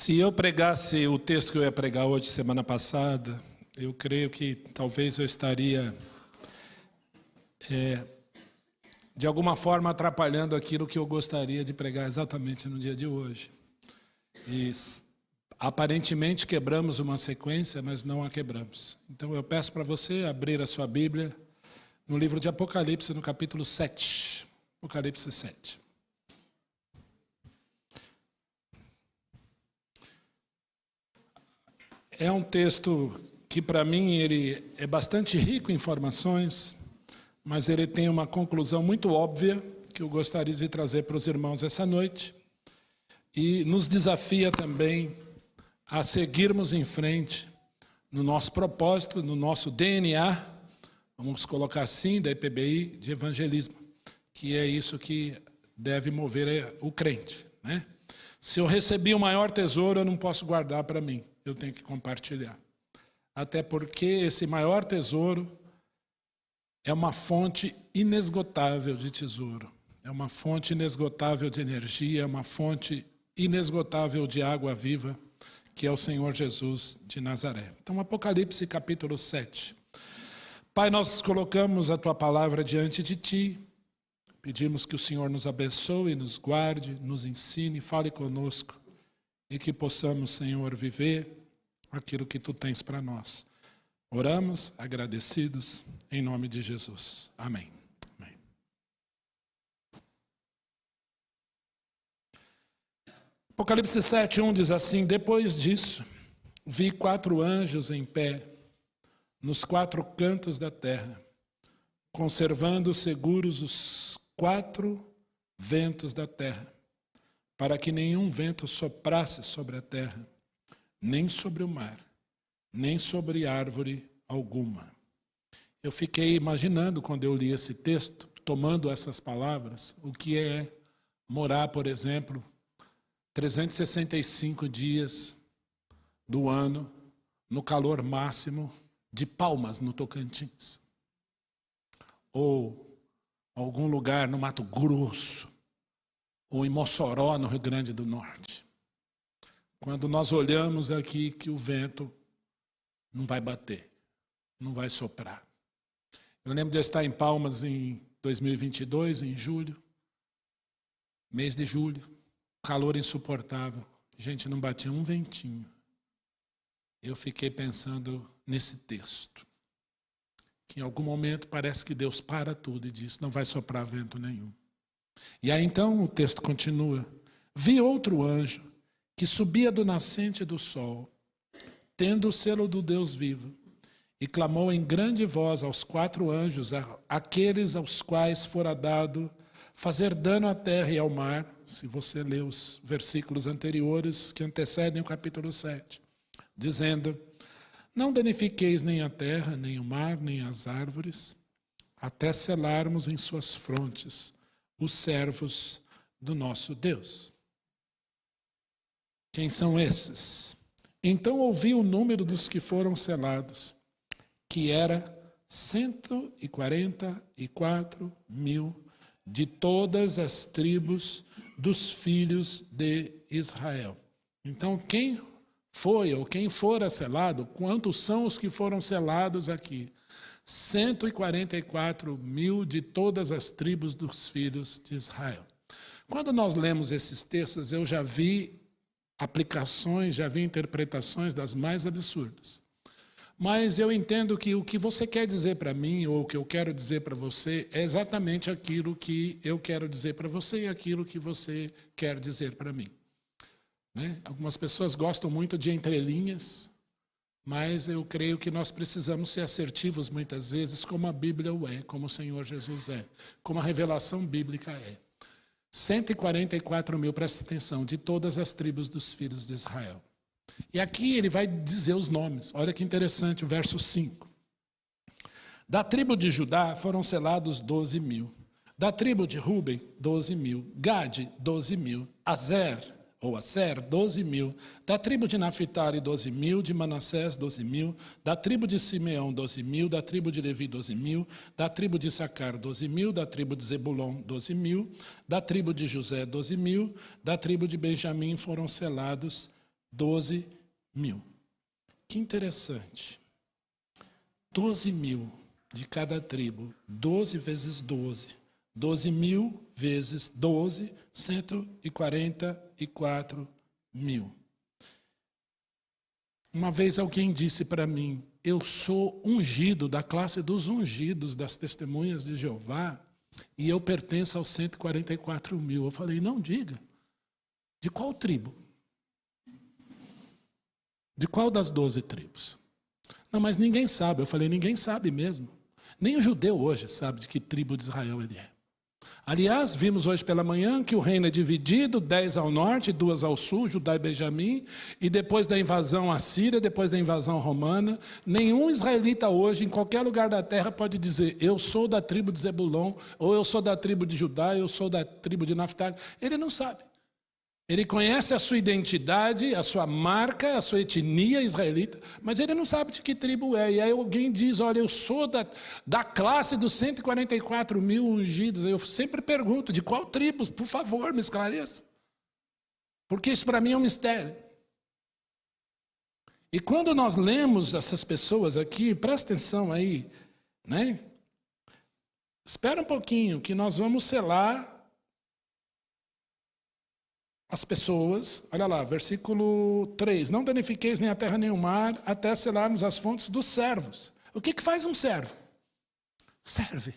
Se eu pregasse o texto que eu ia pregar hoje, semana passada, eu creio que talvez eu estaria, de alguma forma, atrapalhando aquilo que eu gostaria de pregar exatamente no dia de hoje. E aparentemente quebramos uma sequência, mas não a quebramos. Então eu peço para você abrir a sua Bíblia no livro de Apocalipse, no capítulo 7. Apocalipse 7. É um texto que, para mim, ele é bastante rico em informações, mas ele tem uma conclusão muito óbvia que eu gostaria de trazer para os irmãos essa noite e nos desafia também a seguirmos em frente no nosso propósito, no nosso DNA, vamos colocar assim, da IPBI, de evangelismo, que é isso que deve mover o crente, né? Se eu recebi o maior tesouro, eu não posso guardar para mim, eu tenho que compartilhar. Até porque esse maior tesouro é uma fonte inesgotável de tesouro, é uma fonte inesgotável de energia, é uma fonte inesgotável de água viva, que é o Senhor Jesus de Nazaré. Então, Apocalipse capítulo 7. Pai, nós colocamos a Tua palavra diante de Ti, pedimos que o Senhor nos abençoe, nos guarde, nos ensine, fale conosco e que possamos, Senhor, viver aquilo que Tu tens para nós. Oramos agradecidos em nome de Jesus. Amém. Amém. Apocalipse 7:1 diz assim: depois disso, vi 4 anjos em pé nos 4 cantos da terra, conservando seguros os 4 ventos da terra, para que nenhum vento soprasse sobre a terra, nem sobre o mar, nem sobre árvore alguma. Eu fiquei imaginando, quando eu li esse texto, tomando essas palavras, o que é morar, por exemplo, 365 dias do ano, no calor máximo de Palmas, no Tocantins. Ou algum lugar no Mato Grosso, ou em Mossoró, no Rio Grande do Norte. Quando nós olhamos aqui que o vento não vai bater, não vai soprar. Eu lembro de eu estar em Palmas em 2022, em julho, mês de julho, calor insuportável. Gente, não batia um ventinho. Eu fiquei pensando nesse texto, que em algum momento parece que Deus para tudo e diz, não vai soprar vento nenhum. E aí então o texto continua. Vi outro anjo que subia do nascente do sol, tendo o selo do Deus vivo, e clamou em grande voz aos 4 anjos, aqueles aos quais fora dado fazer dano à terra e ao mar, se você ler os versículos anteriores que antecedem o capítulo 7, dizendo: não danifiqueis nem a terra, nem o mar, nem as árvores, até selarmos em suas frontes os servos do nosso Deus. Quem são esses? Então ouvi o número dos que foram selados, que era 144.000 de todas as tribos dos filhos de Israel. Então quem foi ou quem fora selado, quantos são os que foram selados aqui? 144.000 de todas as tribos dos filhos de Israel. Quando nós lemos esses textos, eu já vi aplicações, já vi interpretações das mais absurdas. Mas eu entendo que o que você quer dizer para mim, ou o que eu quero dizer para você, é exatamente aquilo que eu quero dizer para você e aquilo que você quer dizer para mim. Né? Algumas pessoas gostam muito de entrelinhas, mas eu creio que nós precisamos ser assertivos muitas vezes, como a Bíblia o é, como o Senhor Jesus é, como a revelação bíblica é. 144.000, presta atenção, de todas as tribos dos filhos de Israel. E aqui ele vai dizer os nomes. Olha que interessante o verso 5. Da tribo de Judá foram selados 12.000. Da tribo de Ruben, 12.000. Gade, 12.000. Aser, 12.000. Da tribo de Naphtali, 12.000. De Manassés, 12.000. Da tribo de Simeão, 12.000. Da tribo de Levi, 12.000. Da tribo de Issacar, 12.000. Da tribo de Zebulon, 12.000. Da tribo de José, 12.000. Da tribo de Benjamim foram selados 12.000. Que interessante. 12.000 de cada tribo. 12 vezes 12. 12.000 vezes 12, 144.000. Uma vez alguém disse para mim, eu sou ungido, da classe dos ungidos, das testemunhas de Jeová, e eu pertenço aos 144.000. Eu falei, não diga. De qual tribo? De qual das 12 tribos? Não, mas ninguém sabe. Eu falei, ninguém sabe mesmo. Nem o judeu hoje sabe de que tribo de Israel ele é. Aliás, vimos hoje pela manhã que o reino é dividido, 10 ao norte, 2 ao sul, Judá e Benjamim, e depois da invasão assíria, depois da invasão romana, nenhum israelita hoje, em qualquer lugar da terra, pode dizer, eu sou da tribo de Zebulon, ou eu sou da tribo de Judá, eu sou da tribo de Naftali. Ele não sabe. Ele conhece a sua identidade, a sua marca, a sua etnia israelita, mas ele não sabe de que tribo é. E aí alguém diz, olha, eu sou da classe dos 144.000 ungidos. Eu sempre pergunto, de qual tribo? Por favor, me esclareça. Porque isso para mim é um mistério. E quando nós lemos essas pessoas aqui, presta atenção aí, né? Espera um pouquinho, que nós vamos selar as pessoas, olha lá, versículo 3, não danifiqueis nem a terra nem o mar, até selarmos as fontes dos servos. O que faz um servo? Serve.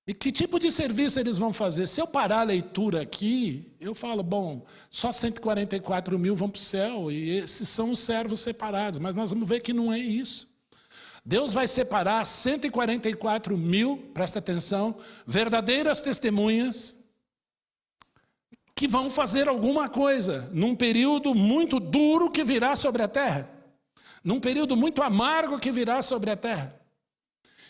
E que tipo de serviço eles vão fazer? Se eu parar a leitura aqui, eu falo, bom, só 144.000 vão para o céu, e esses são os servos separados, mas nós vamos ver que não é isso. Deus vai separar 144.000, presta atenção, verdadeiras testemunhas, que vão fazer alguma coisa num período muito duro que virá sobre a terra, num período muito amargo que virá sobre a terra.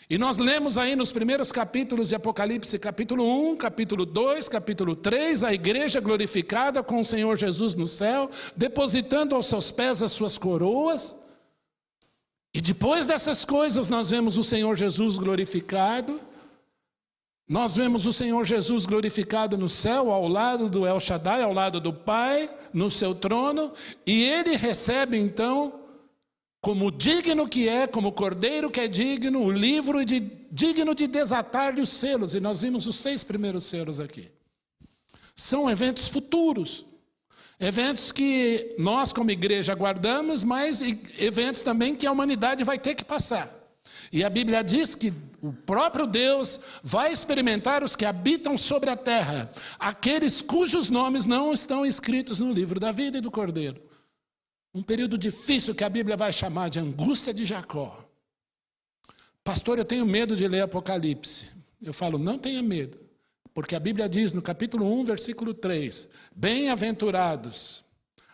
E nós lemos aí nos primeiros capítulos de Apocalipse, capítulo 1, capítulo 2, capítulo 3, a igreja glorificada com o Senhor Jesus no céu, depositando aos seus pés as suas coroas. E depois dessas coisas nós vemos o Senhor Jesus glorificado. Nós vemos o Senhor Jesus glorificado no céu, ao lado do El Shaddai, ao lado do Pai, no seu trono, e ele recebe então, como digno que é, como cordeiro que é digno, o livro digno de desatar-lhe os selos, e nós vimos os 6 primeiros selos aqui. São eventos futuros, eventos que nós como igreja aguardamos, mas eventos também que a humanidade vai ter que passar. E a Bíblia diz que o próprio Deus vai experimentar os que habitam sobre a terra, aqueles cujos nomes não estão escritos no livro da vida e do Cordeiro. Um período difícil que a Bíblia vai chamar de angústia de Jacó. Pastor, eu tenho medo de ler Apocalipse. Eu falo, não tenha medo, porque a Bíblia diz no capítulo 1, versículo 3, bem-aventurados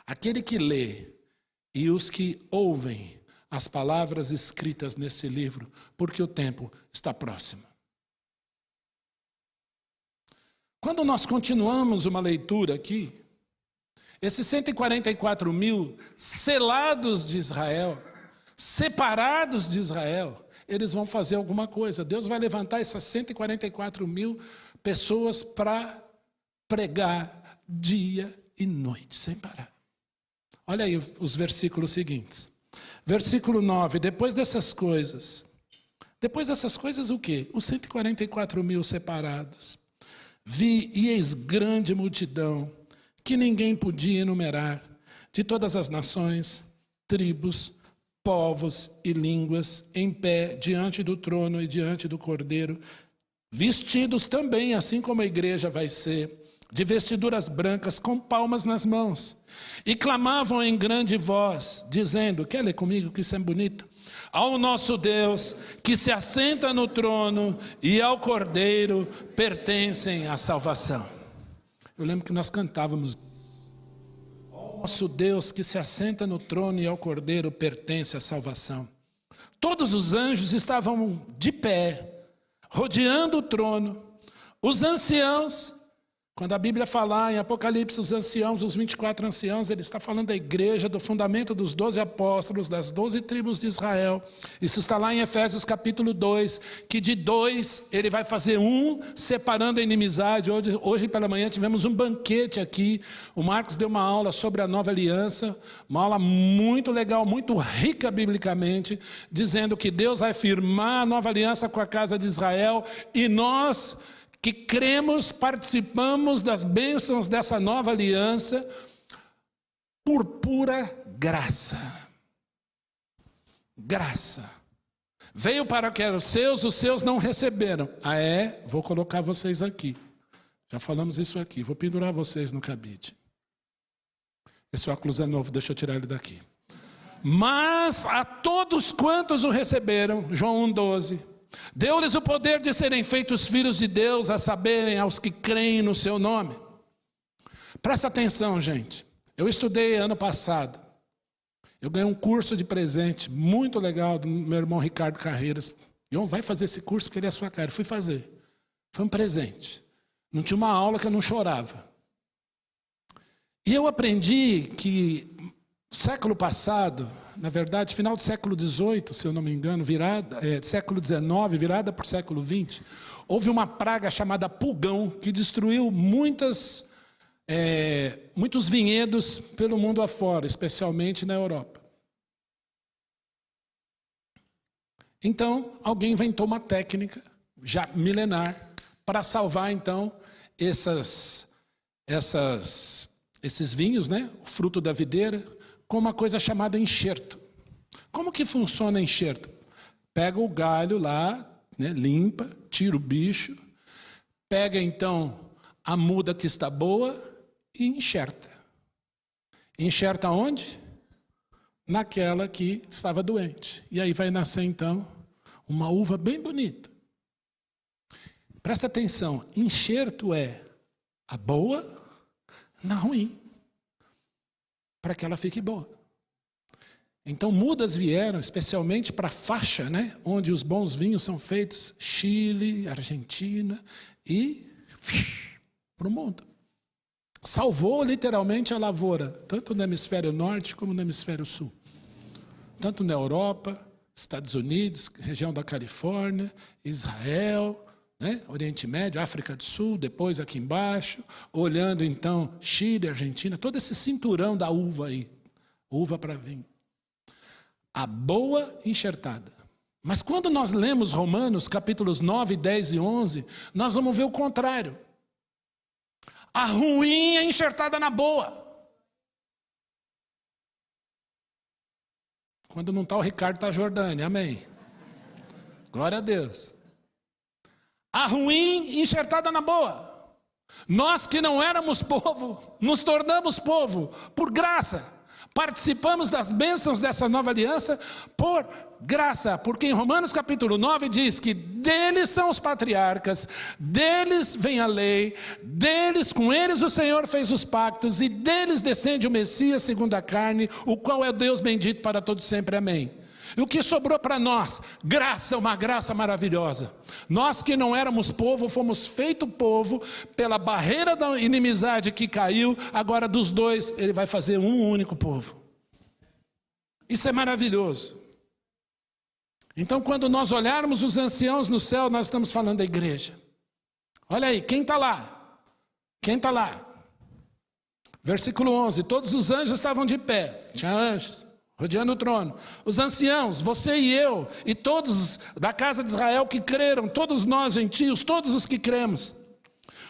aquele que lê e os que ouvem as palavras escritas nesse livro, porque o tempo está próximo. Quando nós continuamos uma leitura aqui, esses 144.000 selados de Israel, separados de Israel, eles vão fazer alguma coisa. Deus vai levantar essas 144.000 pessoas para pregar dia e noite, sem parar. Olha aí os versículos seguintes. Versículo 9, depois dessas coisas o quê? Os 144.000 separados. Vi e eis grande multidão, que ninguém podia enumerar, de todas as nações, tribos, povos e línguas, em pé, diante do trono e diante do Cordeiro, vestidos também, assim como a igreja vai ser, de vestiduras brancas, com palmas nas mãos, e clamavam em grande voz, dizendo, quer ler comigo que isso é bonito? Ao nosso Deus, que se assenta no trono, e ao Cordeiro pertencem a salvação. Eu lembro que nós cantávamos, ao nosso Deus, que se assenta no trono, e ao Cordeiro pertence a salvação. Todos os anjos estavam de pé, rodeando o trono, os anciãos, Quando a Bíblia fala em Apocalipse, os anciãos, os 24 anciãos, ele está falando da igreja, do fundamento dos 12 apóstolos, das 12 tribos de Israel. Isso está lá em Efésios capítulo 2, que de 2 ele vai fazer um, separando a inimizade. Hoje pela manhã tivemos um banquete aqui, o Marcos deu uma aula sobre a nova aliança, uma aula muito legal, muito rica biblicamente, dizendo que Deus vai firmar a nova aliança com a casa de Israel, e nós que cremos, participamos das bênçãos dessa nova aliança por pura graça. Graça. Veio para que eram os seus não receberam. Vou colocar vocês aqui. Já falamos isso aqui, vou pendurar vocês no cabide. Esse óculos é novo, deixa eu tirar ele daqui. Mas a todos quantos o receberam, João 1,12, deu-lhes o poder de serem feitos filhos de Deus, a saberem, aos que creem no seu nome. Presta atenção, gente. Eu estudei ano passado. Eu ganhei um curso de presente muito legal do meu irmão Ricardo Carreiras. João, vai fazer esse curso porque ele é a sua cara. Eu fui fazer. Foi um presente. Não tinha uma aula que eu não chorava. E eu aprendi que século passado, na verdade, final do século XVIII, se eu não me engano, século XIX, virada para o século XX, houve uma praga chamada pulgão, que destruiu muitos vinhedos pelo mundo afora, especialmente na Europa. Então, alguém inventou uma técnica, já milenar, para salvar, então, esses vinhos, né, o fruto da videira, com uma coisa chamada enxerto. Como que funciona enxerto? Pega o galho lá, né, limpa, tira o bicho, pega então a muda que está boa e enxerta. Enxerta onde? Naquela que estava doente. E aí vai nascer então uma uva bem bonita. Presta atenção, enxerto é a boa na ruim, para que ela fique boa. Então mudas vieram especialmente para a faixa, né, onde os bons vinhos são feitos, Chile, Argentina e para o mundo. Salvou literalmente a lavoura, tanto no hemisfério norte como no hemisfério sul. Tanto na Europa, Estados Unidos, região da Califórnia, Israel, né, Oriente Médio, África do Sul, depois aqui embaixo, olhando então Chile, Argentina, todo esse cinturão da uva aí, uva para vinho. A boa enxertada. Mas quando nós lemos Romanos, capítulos 9, 10 e 11, nós vamos ver o contrário. A ruim é enxertada na boa. Quando não está o Ricardo, está a Jordânia, amém. Glória a Deus. A ruim enxertada na boa. Nós que não éramos povo, nos tornamos povo por graça. Participamos das bênçãos dessa nova aliança por graça. Porque em Romanos capítulo 9 diz que deles são os patriarcas, deles vem a lei, deles, com eles o Senhor fez os pactos, e deles descende o Messias segundo a carne, o qual é Deus bendito para todos sempre. Amém. E o que sobrou para nós? Graça, uma graça maravilhosa. Nós que não éramos povo, fomos feito povo pela barreira da inimizade que caiu, agora dos dois ele vai fazer um único povo. Isso é maravilhoso. Então quando nós olharmos os anciãos no céu, nós estamos falando da igreja. Olha aí, quem está lá? Quem está lá? Versículo 11, todos os anjos estavam de pé, tinha anjos rodeando o trono. Os anciãos, você e eu, e todos da casa de Israel que creram, todos nós gentios, todos os que cremos.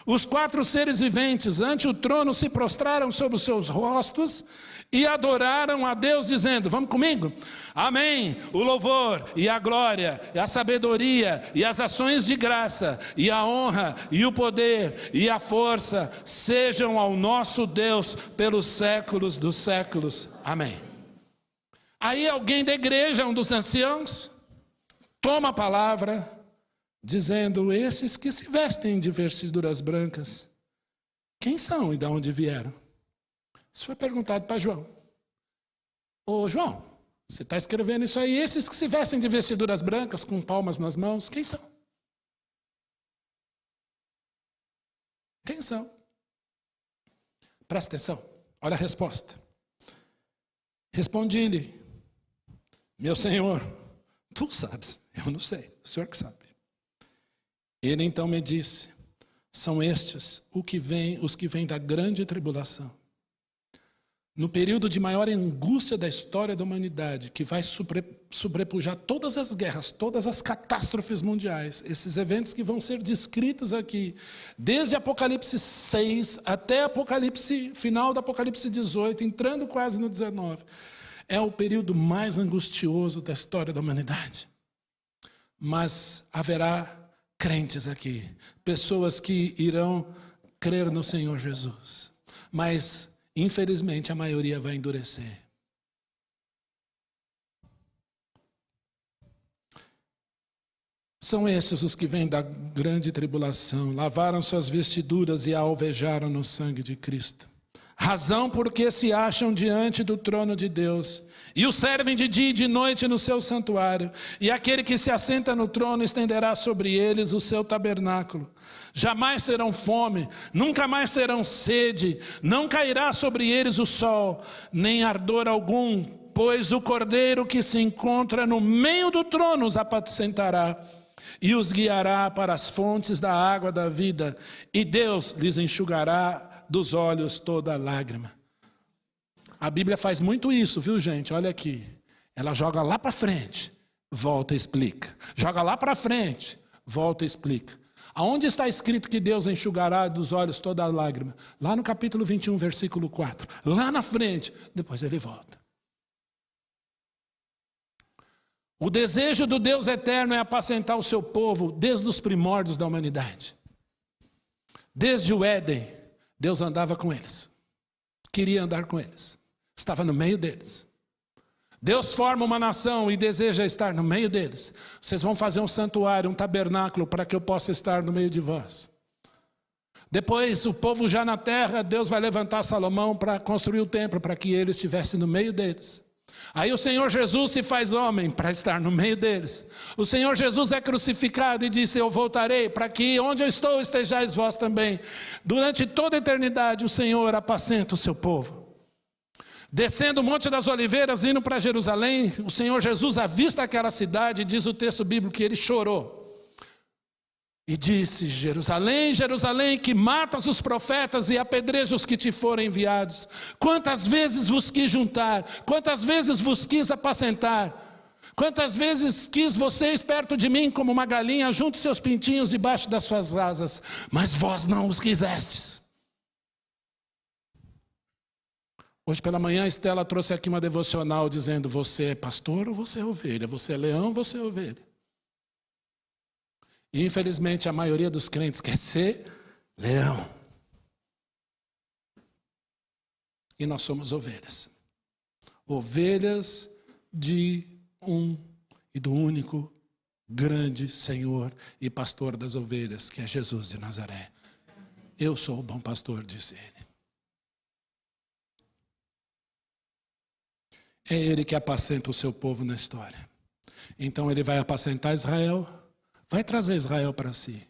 Os 4 seres viventes ante o trono se prostraram sobre os seus rostos e adoraram a Deus dizendo, vamos comigo? Amém, o louvor e a glória e a sabedoria e as ações de graça e a honra e o poder e a força sejam ao nosso Deus pelos séculos dos séculos. Amém. Aí alguém da igreja, um dos anciãos, toma a palavra, dizendo, esses que se vestem de vestiduras brancas, quem são e de onde vieram? Isso foi perguntado para João. Ô João, você está escrevendo isso aí, esses que se vestem de vestiduras brancas, com palmas nas mãos, quem são? Quem são? Presta atenção, olha a resposta. Respondi-lhe: meu Senhor, tu sabes, eu não sei, o Senhor que sabe. Ele então me disse: são estes os que vêm da grande tribulação. No período de maior angústia da história da humanidade, que vai sobrepujar todas as guerras, todas as catástrofes mundiais, esses eventos que vão ser descritos aqui, desde Apocalipse 6 até final do Apocalipse 18, entrando quase no 19, é o período mais angustioso da história da humanidade. Mas haverá crentes aqui, pessoas que irão crer no Senhor Jesus, mas infelizmente a maioria vai endurecer. São estes os que vêm da grande tribulação, lavaram suas vestiduras e a alvejaram no sangue de Cristo. Razão porque se acham diante do trono de Deus, e o servem de dia e de noite no seu santuário, e aquele que se assenta no trono estenderá sobre eles o seu tabernáculo. Jamais terão fome, nunca mais terão sede, não cairá sobre eles o sol, nem ardor algum, pois o Cordeiro que se encontra no meio do trono os apacentará, e os guiará para as fontes da água da vida, e Deus lhes enxugará dos olhos toda lágrima. A Bíblia faz muito isso, viu, gente? Olha aqui. Ela joga lá para frente, volta e explica. Joga lá para frente, volta e explica. Aonde está escrito que Deus enxugará dos olhos toda lágrima? Lá no capítulo 21, versículo 4. Lá na frente, depois ele volta. O desejo do Deus eterno é apacentar o seu povo desde os primórdios da humanidade. Desde o Éden, Deus andava com eles. Queria andar com eles. Estava no meio deles. Deus forma uma nação e deseja estar no meio deles. Vocês vão fazer um santuário, um tabernáculo para que eu possa estar no meio de vós. Depois, o povo já na terra, Deus vai levantar Salomão para construir o templo, para que ele estivesse no meio deles. Aí o Senhor Jesus se faz homem para estar no meio deles. O Senhor Jesus é crucificado e disse: eu voltarei para que onde eu estou estejais vós também. Durante toda a eternidade o Senhor apacenta o seu povo. Descendo o Monte das Oliveiras, indo para Jerusalém, o Senhor Jesus avista aquela cidade, diz o texto bíblico que ele chorou. E disse: Jerusalém, Jerusalém, que matas os profetas e apedrejas os que te forem enviados. Quantas vezes vos quis juntar, quantas vezes vos quis apacentar, quantas vezes quis vocês perto de mim como uma galinha junto seus pintinhos debaixo das suas asas, mas vós não os quisestes. Hoje pela manhã a Estela trouxe aqui uma devocional dizendo: você é pastor ou você é ovelha? Você é leão ou você é ovelha? E infelizmente a maioria dos crentes quer ser leão. E nós somos ovelhas. Ovelhas de um e do único grande Senhor e pastor das ovelhas, que é Jesus de Nazaré. Eu sou o bom pastor, disse ele. É ele que apacenta o seu povo na história. Então ele vai apacentar Israel, vai trazer Israel para si.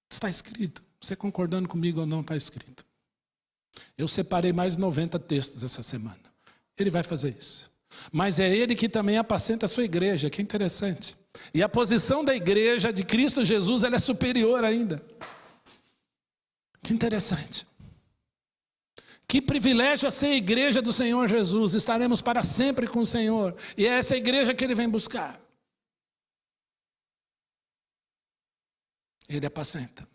Está escrito. Você concordando comigo ou não, está escrito. Eu separei mais 90 textos essa semana. Ele vai fazer isso. Mas é ele que também apacenta a sua igreja, que interessante. E a posição da igreja de Cristo Jesus, ela é superior ainda. Que interessante. Que privilégio a ser a igreja do Senhor Jesus. Estaremos para sempre com o Senhor. E é essa igreja que ele vem buscar. Ele apacenta.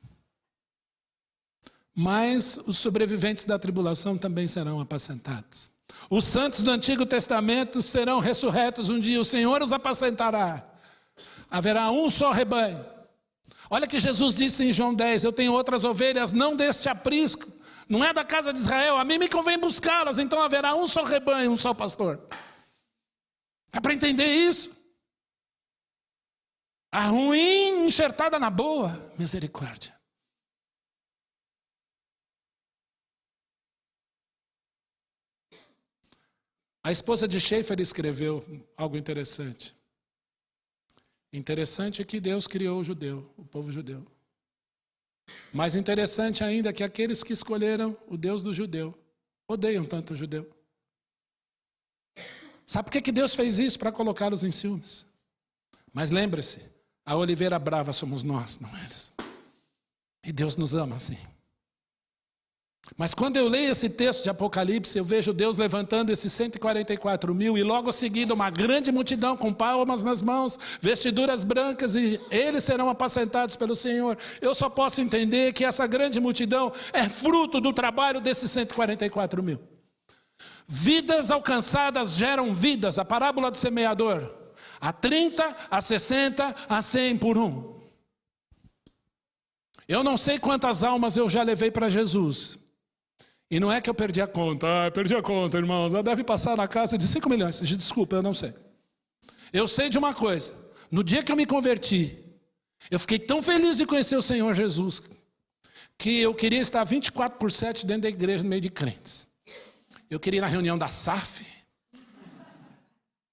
Mas os sobreviventes da tribulação também serão apacentados. Os santos do Antigo Testamento serão ressurretos um dia. O Senhor os apacentará. Haverá um só rebanho. Olha que Jesus disse em João 10. Eu tenho outras ovelhas, não deste aprisco. Não é da casa de Israel. A mim me convém buscá-las. Então haverá um só rebanho, um só pastor. Dá para entender isso? A ruim enxertada na boa. Misericórdia. A esposa de Schaeffer escreveu algo interessante. Interessante é que Deus criou o judeu, o povo judeu. Mais interessante ainda é que aqueles que escolheram o Deus do judeu odeiam tanto o judeu. Sabe por que Deus fez isso? Para colocá-los em ciúmes. Mas lembre-se, a oliveira brava somos nós, não eles. E Deus nos ama assim. Mas quando eu leio esse texto de Apocalipse, eu vejo Deus levantando esses 144 mil e logo seguido uma grande multidão com palmas nas mãos, vestiduras brancas, e eles serão apacentados pelo Senhor. Eu só posso entender que essa grande multidão é fruto do trabalho desses 144 mil. Vidas alcançadas geram vidas, a parábola do semeador, a 30, a 60, a 100 por um. Eu não sei quantas almas eu já levei para Jesus. E não é que eu perdi a conta. Perdi a conta, irmãos. Ela deve passar na casa de 5 milhões. Desculpa, eu não sei. Eu sei de uma coisa. No dia que eu me converti, eu fiquei tão feliz de conhecer o Senhor Jesus, que eu queria estar 24/7 dentro da igreja, no meio de crentes. Eu queria ir na reunião da SAF.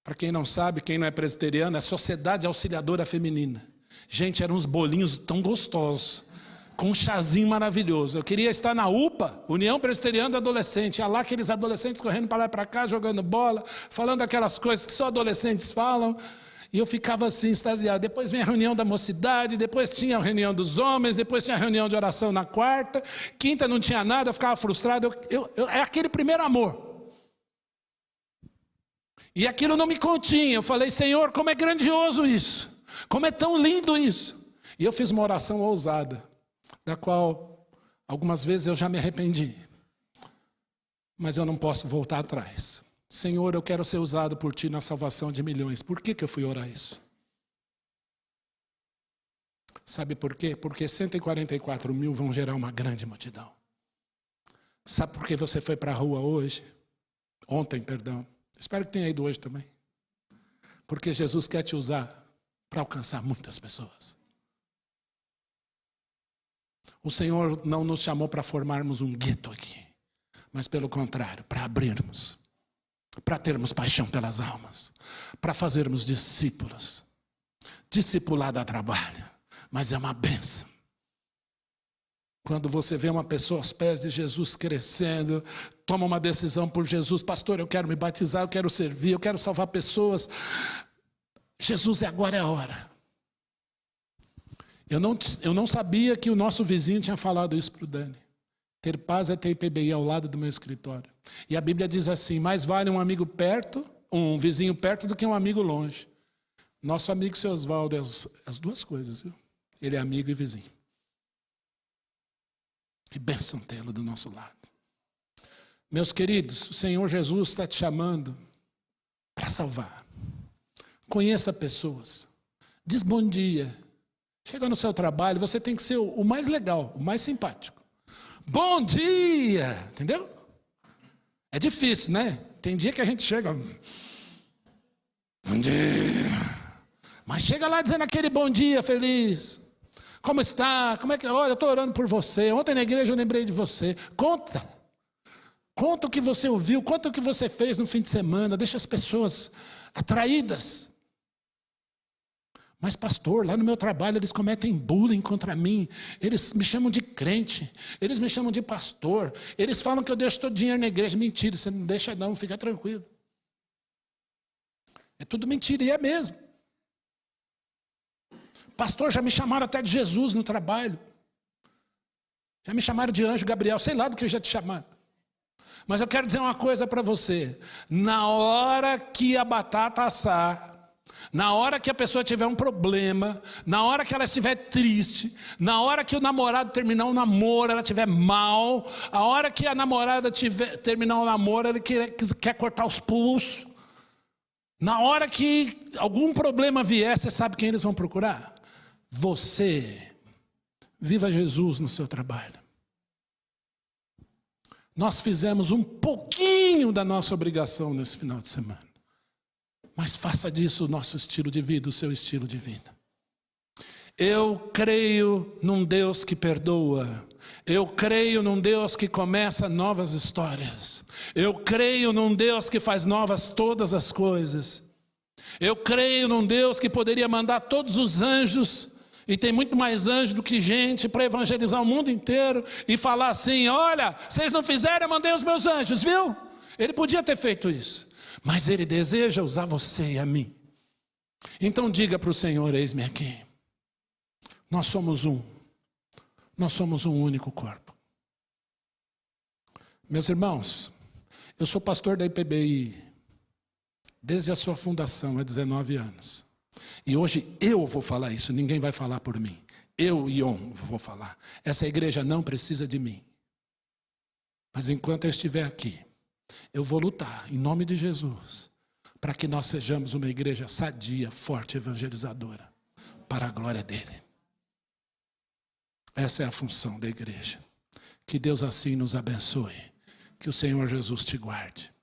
Para quem não sabe, quem não é presbiteriano, é Sociedade Auxiliadora Feminina. Gente, eram uns bolinhos tão gostosos, com um chazinho maravilhoso. Eu queria estar na UPA, União Presbiteriana do Adolescente. Ia lá aqueles adolescentes correndo para lá e para cá, jogando bola, falando aquelas coisas que só adolescentes falam. E eu ficava assim, extasiado. Depois vinha a reunião da mocidade, depois tinha a reunião dos homens, depois tinha a reunião de oração na quarta. Quinta não tinha nada, eu ficava frustrado. É aquele primeiro amor. E aquilo não me continha. Eu falei, Senhor, como é grandioso isso. Como é tão lindo isso. E eu fiz uma oração ousada, da qual algumas vezes eu já me arrependi. Mas eu não posso voltar atrás. Senhor, eu quero ser usado por Ti na salvação de milhões. Por que eu fui orar isso? Sabe por quê? Porque 144 mil vão gerar uma grande multidão. Sabe por que você foi para a rua hoje? Ontem, perdão. Espero que tenha ido hoje também. Porque Jesus quer te usar para alcançar muitas pessoas. O Senhor não nos chamou para formarmos um gueto aqui, mas pelo contrário, para abrirmos, para termos paixão pelas almas, para fazermos discípulos. Discipulado dá trabalho, mas é uma bênção. Quando você vê uma pessoa aos pés de Jesus crescendo, toma uma decisão por Jesus, pastor, eu quero me batizar, eu quero servir, eu quero salvar pessoas. Jesus, agora é a hora. Eu não sabia que o nosso vizinho tinha falado isso para o Dani. Ter paz é ter PBI ao lado do meu escritório. E a Bíblia diz assim, mais vale um amigo perto, um vizinho perto do que um amigo longe. Nosso amigo seu Oswaldo é as duas coisas, viu? Ele é amigo e vizinho. Que bênção tê-lo do nosso lado. Meus queridos, o Senhor Jesus está te chamando para salvar. Conheça pessoas. Diz bom dia. Chega no seu trabalho, você tem que ser o mais legal, o mais simpático. Bom dia! Entendeu? É difícil, né? Tem dia que a gente chega... Bom dia! Mas chega lá dizendo aquele bom dia feliz. Como está? Como é que... Olha, eu estou orando por você. Ontem na igreja eu lembrei de você. Conta. Conta o que você ouviu. Conta o que você fez no fim de semana. Deixa as pessoas atraídas. Mas pastor, lá no meu trabalho eles cometem bullying contra mim. Eles me chamam de crente. Eles me chamam de pastor. Eles falam que eu deixo todo o dinheiro na igreja. Mentira, você não deixa não, fica tranquilo. É tudo mentira e é mesmo. Pastor, já me chamaram até de Jesus no trabalho. Já me chamaram de anjo Gabriel, sei lá do que já te chamaram. Mas eu quero dizer uma coisa para você. Na hora que a batata assar, na hora que a pessoa tiver um problema, na hora que ela estiver triste, na hora que o namorado terminar o namoro, ela estiver mal, a hora que a namorada terminar o namoro, ele quer cortar os pulsos, na hora que algum problema vier, você sabe quem eles vão procurar? Você. Viva Jesus no seu trabalho. Nós fizemos um pouquinho da nossa obrigação nesse final de semana. Mas faça disso o nosso estilo de vida, o seu estilo de vida. Eu creio num Deus que perdoa. Eu creio num Deus que começa novas histórias. Eu creio num Deus que faz novas todas as coisas. Eu creio num Deus que poderia mandar todos os anjos E tem muito mais anjo do que gente para evangelizar o mundo inteiro e falar assim: olha, vocês não fizeram, eu mandei os meus anjos, viu? Ele podia ter feito isso, mas Ele deseja usar você e a mim. Então diga para o Senhor: eis-me aqui. Nós somos um único corpo. Meus irmãos, eu sou pastor da IPBI desde a sua fundação, há 19 anos. E hoje eu vou falar isso, ninguém vai falar por mim. Eu, Ion, vou falar. Essa igreja não precisa de mim. Mas enquanto eu estiver aqui, eu vou lutar, em nome de Jesus, para que nós sejamos uma igreja sadia, forte, evangelizadora, para a glória dEle. Essa é a função da igreja. Que Deus assim nos abençoe. Que o Senhor Jesus te guarde.